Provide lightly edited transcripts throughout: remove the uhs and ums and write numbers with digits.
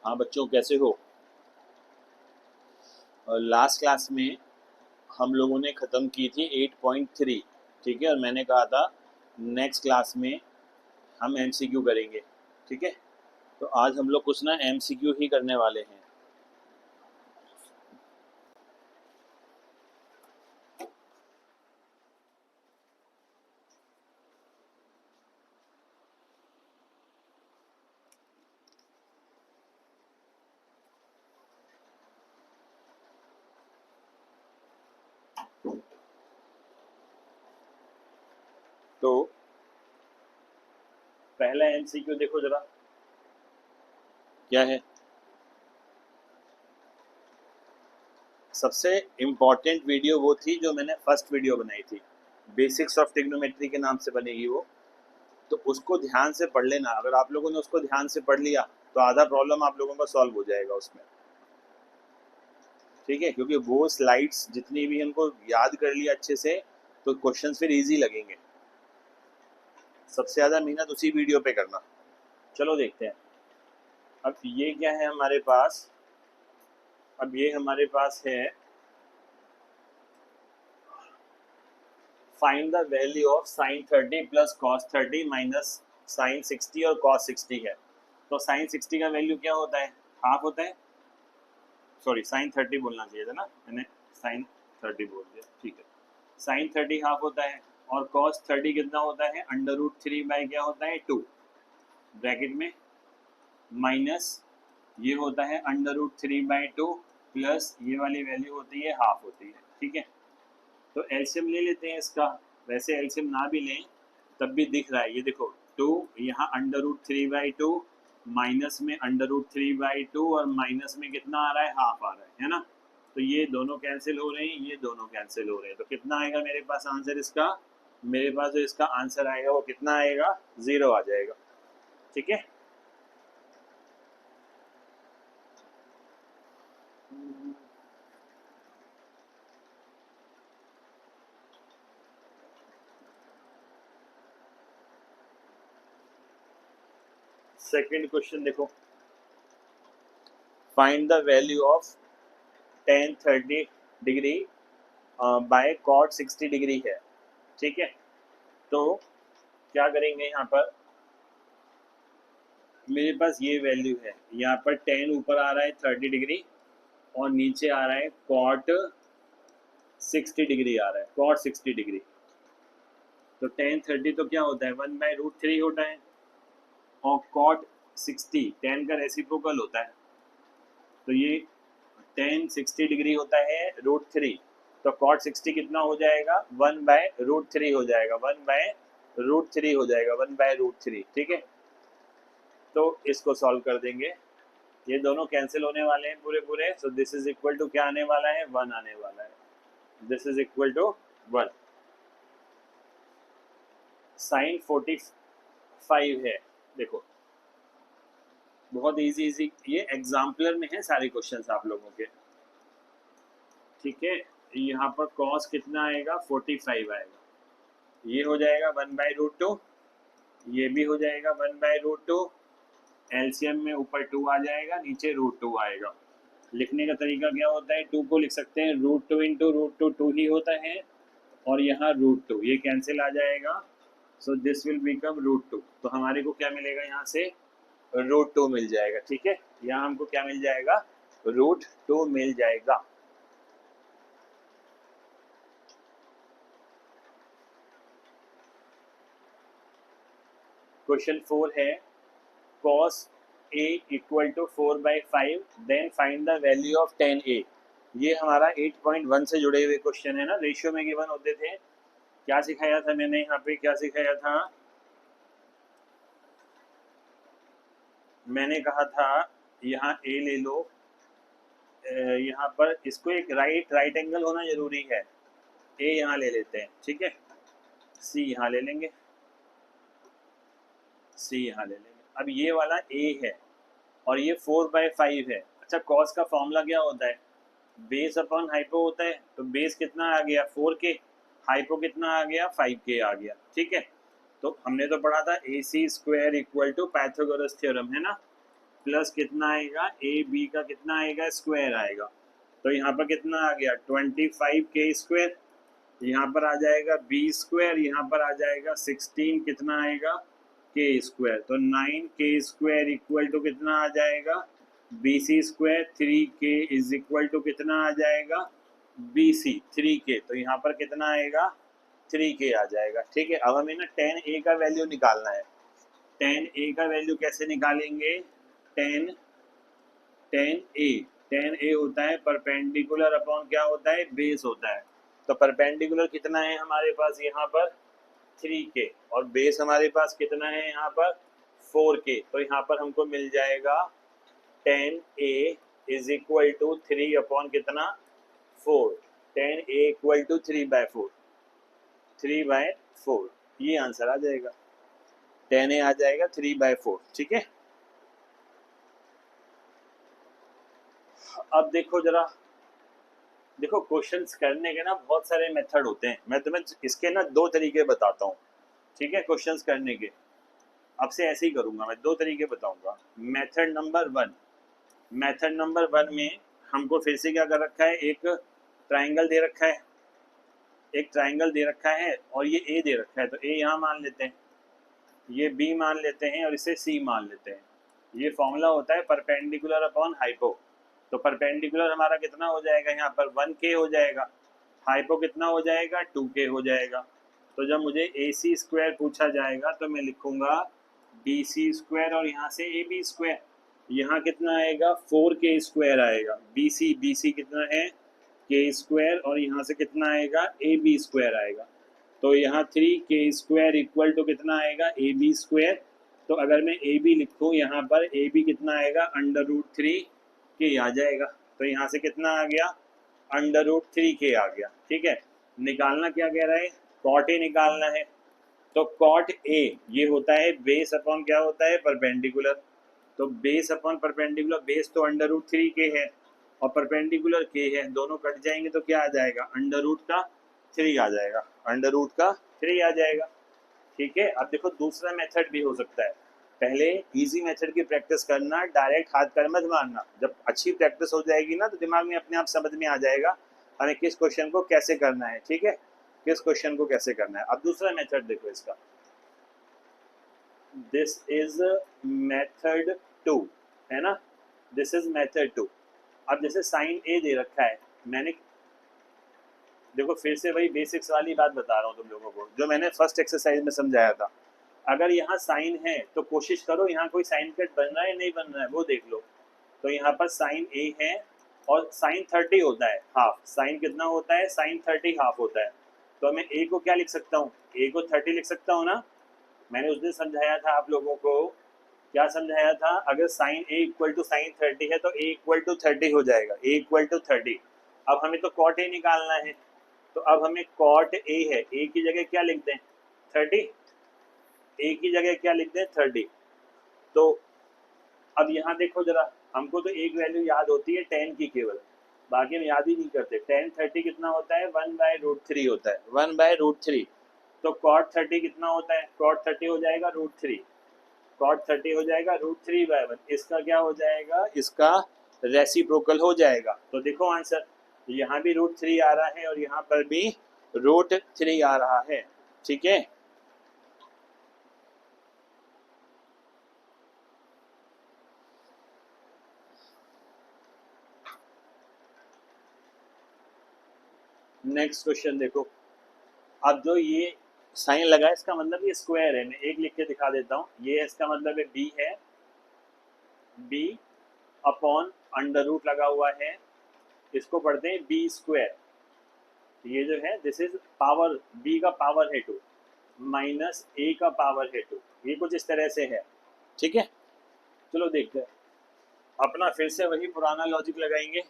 हाँ बच्चों, कैसे हो? लास्ट क्लास में हम लोगों ने ख़त्म की थी 8.3। ठीक है, और मैंने कहा था नेक्स्ट क्लास में हम एमसीक्यू करेंगे। ठीक है, तो आज हम लोग कुछ ना एमसीक्यू ही करने वाले हैं। तो पहला एमसीक्यू देखो जरा, क्या है। सबसे इम्पोर्टेंट वीडियो वो थी जो मैंने फर्स्ट वीडियो बनाई थी, बेसिक्स ऑफ ट्रिग्नोमेट्री के नाम से बनेगी वो। तो उसको ध्यान से पढ़ लेना। अगर आप लोगों ने उसको ध्यान से पढ़ लिया तो आधा प्रॉब्लम आप लोगों का सॉल्व हो जाएगा उसमें। ठीक है, क्योंकि वो स्लाइड्स जितनी भी हमको याद कर लिया अच्छे से तो क्वेश्चंस फिर इजी लगेंगे। सबसे ज़्यादा मेहनत उसी वीडियो पे करना। चलो देखते हैं। अब ये क्या है हमारे पास। अब ये हमारे पास है find the value of sine 30 plus cos 30 minus sine 60 और कॉस 60 है। तो साइन 60 का वैल्यू क्या होता है? हाफ होता है। सॉरी, साइन 30 बोलना चाहिए था ना, मैंने साइन 30 बोल दिया। ठीक है, साइन 30 हाफ होता है। और कॉस 30 कितना होता है? अंडर रूट 3 बाई क्या होता है? 2 ब्रैकेट में माइनस ये होता है अंडर रूट 3/2 प्लस ये वाली वैल्यू होती है हाफ होती है। ठीक है, तो एलसीएम ले लेते हैं इसका। वैसे एलसीएम ना भी लें तब भी दिख रहा है, ये देखो 2 यहाँ अंडर रूट 3/2 माइनस में अंडर रूट 3/2 और माइनस में कितना आ रहा है? हाफ आ रहा है ना। तो ये दोनों कैंसिल हो रहे हैं, ये दोनों कैंसिल हो रहे हैं। तो कितना आएगा मेरे पास आंसर इसका? मेरे पास जो इसका आंसर आएगा वो कितना आएगा? 0 आ जाएगा। ठीक है, सेकंड क्वेश्चन देखो। Find the value of tan 30 degree by cot 60 degree है। ठीक है, तो क्या करेंगे यहाँ पर? मेरे पास ये वैल्यू है, यहाँ पर tan ऊपर आ रहा है 30 डिग्री और नीचे आ रहा है cot 60 डिग्री आ रहा है, cot 60 डिग्री। तो tan 30 तो क्या होता है? 1/√3 होता है और cot 60 tan का रेसिप्रोकल होता है। तो ये tan 60 डिग्री होता है √3। तो cot 60 कितना हो जाएगा? 1/√3 हो जाएगा, 1/√3 हो जाएगा, 1/√3। ठीक है, तो इसको सॉल्व कर देंगे। ये दोनों कैंसिल होने वाले हैं पूरे पूरे। So this is equal to क्या आने वाला है? 1 आने वाला है। This is equal to 1। Sine 45 है। देखो बहुत इजी इजी, ये एग्जाम्पलर में है सारे क्वेश्चंस आप लोगों के। ठीक है, यहाँ पर कॉस कितना आएगा? 45 आएगा। ये हो जाएगा 1/√2, ये भी हो जाएगा 1/√2। एलसीएम में ऊपर 2 आ जाएगा, नीचे √2 आएगा। लिखने का तरीका क्या होता है? 2 को लिख सकते हैं √2 इंटू √2, 2 ही होता है और यहाँ √2, ये कैंसिल आ जाएगा। So this will become √2। तो हमारे को क्या मिलेगा यहाँ से? √2 मिल जाएगा। ठीक है, यहाँ हमको क्या मिल जाएगा? √2 मिल जाएगा। क्वेश्चन 4 है cos a equal to 4/5 then find the value of tan a। ये हमारा 8.1 से जुड़े हुए क्वेश्चन है ना, रेशियो में गिवन होते थे। क्या सिखाया था मैंने यहाँ पे? क्या सिखाया था? मैंने कहा था यहाँ a ले लो, यहाँ पर इसको एक राइट एंगल होना जरूरी है। a यहाँ ले लेते हैं। ठीक है, c यहाँ ले लेंगे, c यहाँ ले लेंगे। अब ये वाला a है और ये 4/5 है। अच्छा, cos का फॉर्मूला क्या होता है? बेस अपॉन हाइपो होता है। तो बेस कितना आ गया? 4k, हाइपो कितना आ गया? 5k आ गया। ठीक है, तो हमने तो पढ़ा था AC² equal to Pythagoras theorem, है ना। प्लस कितना आएगा, ए बी का कितना आएगा, स्क्वायर आएगा। तो यहाँ पर कितना आ गया, 25k²। यहाँ पर आ जाएगा b², यहाँ पर आ जाएगा 16 कितना आएगा, k²। तो 9k² इक्वल टू कितना आ जाएगा, bc²। 3k is equal to कितना आ जाएगा, bc 3k। तो यहाँ पर कितना आएगा, 3k आ जाएगा। ठीक है, अब हमें ना tan a का वैल्यू निकालना है। tan a का वैल्यू कैसे निकालेंगे, tan a होता है परपेंडिकुलर अपॉन क्या होता है, बेस होता है। तो परपेंडिकुलर कितना है हमारे पास यहाँ पर, 3k, और बेस हमारे पास कितना है यहाँ पर, 4k। तो यहाँ पर हमको मिल जाएगा tan a is equal to 3 upon कितना, 4। tan a इक्वल टू 3/4, 3/4, ये आंसर आ जाएगा। tan a आ जाएगा 3/4। ठीक है, अब देखो जरा, देखो क्वेश्चंस करने के ना बहुत सारे मेथड होते हैं। मैं तुम्हें इसके ना 2 तरीके बताता हूँ। ठीक है, क्वेश्चंस करने के अब से ऐसे ही करूंगा मैं, 2 तरीके बताऊंगा। मेथड नंबर 1 में हमको फिर से क्या कर रखा है, एक ट्राइंगल दे रखा है, और ये ए दे रखा है। तो ए यहाँ मान लेते हैं, ये बी मान लेते हैं, और इसे सी मान लेते हैं। ये फॉर्मूला होता है परपेंडिकुलर अपॉन हाइपो। तो परपेंडिकुलर हमारा कितना हो जाएगा, यहाँ पर 1k हो जाएगा, हाइपो कितना हो जाएगा, 2k हो जाएगा। तो जब मुझे ac² पूछा जाएगा तो मैं लिखूंगा bc², और यहाँ से ab²। यहाँ कितना आएगा, 4k² आएगा। bc कितना है, k², और यहाँ से कितना आएगा, ab² आएगा। तो यहाँ 3k² इक्वल टू कितना आएगा, ab²। तो अगर मैं ab लिखूँ यहाँ पर, ab कितना आएगा, √3k आ जाएगा। तो यहाँ से कितना आ गया, √3k आ गया। ठीक है, निकालना क्या कह रहा है, cot a निकालना है। तो cot a ये होता है बेस अपॉन क्या होता है, परपेंडिकुलर। तो बेस अपॉन परपेंडिकुलर, बेस तो √3k है और परपेंडिकुलर k है, दोनों कट जाएंगे तो क्या आ जाएगा, √3 आ जाएगा, √3 आ जाएगा। ठीक है, अब देखो दूसरा मेथड भी हो सकता है। पहले इजी मेथड की प्रैक्टिस करना, डायरेक्ट हाथ पैर मत मारना। जब अच्छी प्रैक्टिस हो जाएगी ना तो दिमाग में अपने आप समझ में आ जाएगा हमें किस क्वेश्चन को कैसे करना है। ठीक है, किस क्वेश्चन को कैसे करना है। अब दूसरा मेथड देखो इसका, दिस इज मेथड 2, है ना, दिस इज मेथड 2। अब जैसे साइन ए दे रखा है, मैंने देखो फिर से वही बेसिक्स वाली बात बता रहा हूँ तुम लोगों को, जो मैंने फर्स्ट एक्सरसाइज में समझाया था। अगर यहाँ साइन है तो कोशिश करो यहाँ कोई साइन कट बन रहा है नहीं बन रहा है वो देख लो। तो यहाँ पर साइन ए है और साइन 30 होता है हाफ। साइन कितना होता है, साइन 30 हाफ होता है। तो मैं ए को क्या लिख सकता हूँ, ए को 30 लिख सकता हूँ ना। मैंने उस दिन समझाया था आप लोगों को, क्या समझाया था, अगर sine A equal to sine 30 है तो ए इक्वल टू 30 हो जाएगा, ए इक्वल टू 30। अब हमें तो कॉट ए निकालना है, तो अब हमें कॉट ए है, ए की जगह क्या लिख दें, 30। ए की जगह क्या लिख दें, 30। तो अब यहाँ देखो जरा, हमको तो एक वैल्यू याद होती है tan की केवल, बाकी हम याद ही नहीं करते। tan 30 कितना होता है, 1/√3 होता है, 1/√3। तो cot 30 कितना होता है, cot 30 हो जाएगा √3, cot 30 हो जाएगा √3/1। इसका क्या हो जाएगा, इसका रेसिप्रोकल हो जाएगा। तो देखो आंसर, यहाँ भी √3 आ रहा है और यहाँ पर भी √3 आ रहा है। ठीक है, नेक्स्ट क्वेश्चन देखो। अब जो ये साइन लगा है इसका मतलब ये स्क्वायर है। मैं एक लिख के दिखा देता हूँ, ये इसका मतलब है बी है, बी अपॉन √ लगा हुआ है, इसको पढ़ते हैं b²। ये जो है दिस इज पावर, b का पावर है 2 माइनस a का पावर है 2, ये कुछ इस तरह से है। ठीक है, चलो देखते हैं। अपना फिर से वही पुराना लॉजिक लगाएंगे,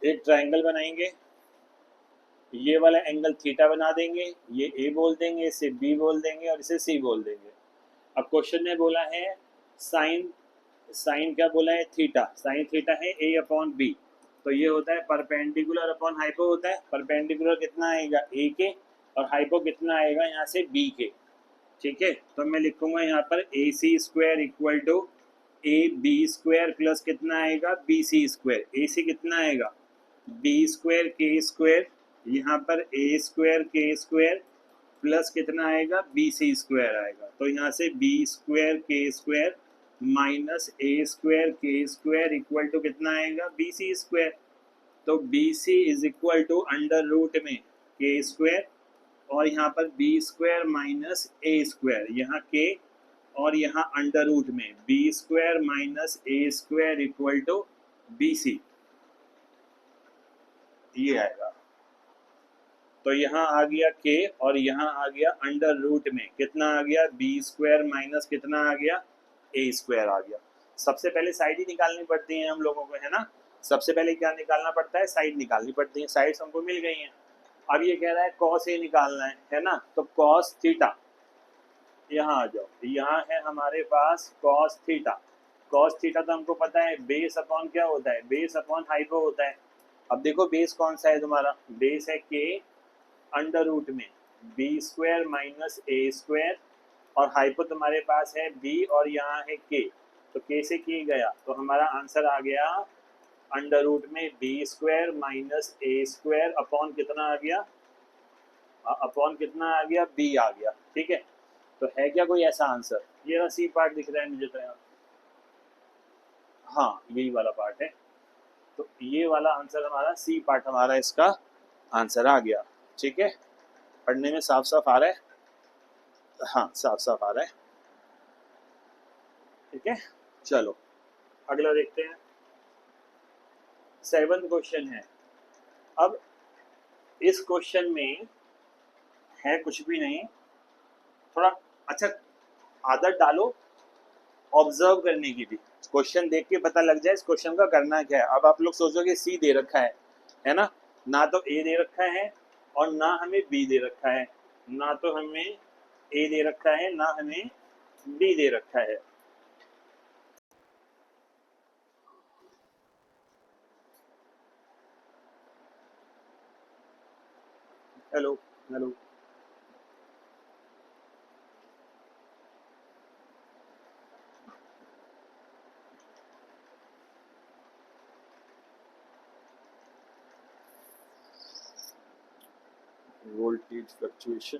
एक ट्राइंगल बनाएंगे, ये वाला एंगल थीटा बना देंगे, ये ए बोल देंगे, इसे बी बोल देंगे और इसे सी बोल देंगे। अब क्वेश्चन में बोला है साइन, साइन क्या बोला है, थीटा, साइन थीटा है ए अपॉन बी। तो ये होता है परपेंडिकुलर अपॉन हाइपो होता है। परपेंडिकुलर कितना आएगा, ए के, और हाइपो कितना आएगा यहाँ से बी के। ठीक है, तो मैं लिखूंगा यहाँ पर AC² equal to A B square plus कितना आएगा बी सी स्क्वायर, ए से कितना आएगा बी स्क्वायर के स्क्वायर, यहाँ पर ए स्क्वायर के स्क्वायर प्लस कितना आएगा बी सी स्क्वायर आएगा। तो यहाँ से बी स्क्वायर के स्क्वायर माइनस ए स्क्वायर के स्क्वायर इक्वल टू कितना आएगा बी सी स्क्वायर। तो B C is equal to under root में के स्क्वायर और यहाँ पर B square minus A square, यहाँ के और यहाँ अंडर रूट में B square minus A square equal to B C, ये आएगा। तो यहाँ आ गया के और यहाँ आ गया अंडर रूट में कितना आ गया बी स्क्वायर माइनस कितना आ गया ए स्क्वायर आ गया। सबसे पहले साइड ही निकालनी पड़ती है हम लोगों को, है ना। सबसे पहले क्या निकालना पड़ता है, साइड निकालनी पड़ती है। साइड्स हमको मिल गई हैं। अब ये कह रहा है कॉस ए निकालना है ना। तो कॉस थीटा, यहाँ आ जाओ, यहाँ है हमारे पास कॉस थीटा। कॉस थीटा तो हमको पता है बेस अपॉन क्या होता है, बेस अपॉन हाइपो होता है। अब देखो बेस कौन सा है तुम्हारा, बेस है के अंडर रूट में B square minus A square और हाइपो तुम्हारे पास है बी और यहाँ है के। तो के से किए गया तो हमारा आंसर आ गया अंडर रूट में B square minus A square upon कितना आ गया, अपॉन कितना आ गया बी आ गया। ठीक है, तो है क्या कोई ऐसा आंसर, ये ना सी पार्ट दिख रहा है मुझे तो यहाँ, हाँ यही वाला पार्ट है। तो ये वाला आंसर हमारा सी पार्ट हमारा इसका आंसर आ गया। ठीक है, पढ़ने में साफ साफ आ रहा है, हाँ साफ साफ आ रहा है। ठीक है, चलो अगला देखते हैं। 7th क्वेश्चन है। अब इस क्वेश्चन में है कुछ भी नहीं, थोड़ा अच्छा आदत डालो ऑब्जर्व करने की भी, क्वेश्चन देख के पता लग जाए इस क्वेश्चन का करना क्या है। अब आप लोग सोचोगे सी दे रखा है ना, ना तो ए दे रखा है और ना हमें बी दे रखा है, ना तो हमें ए दे रखा है ना हमें बी दे रखा है। Hello hello, voltage fluctuation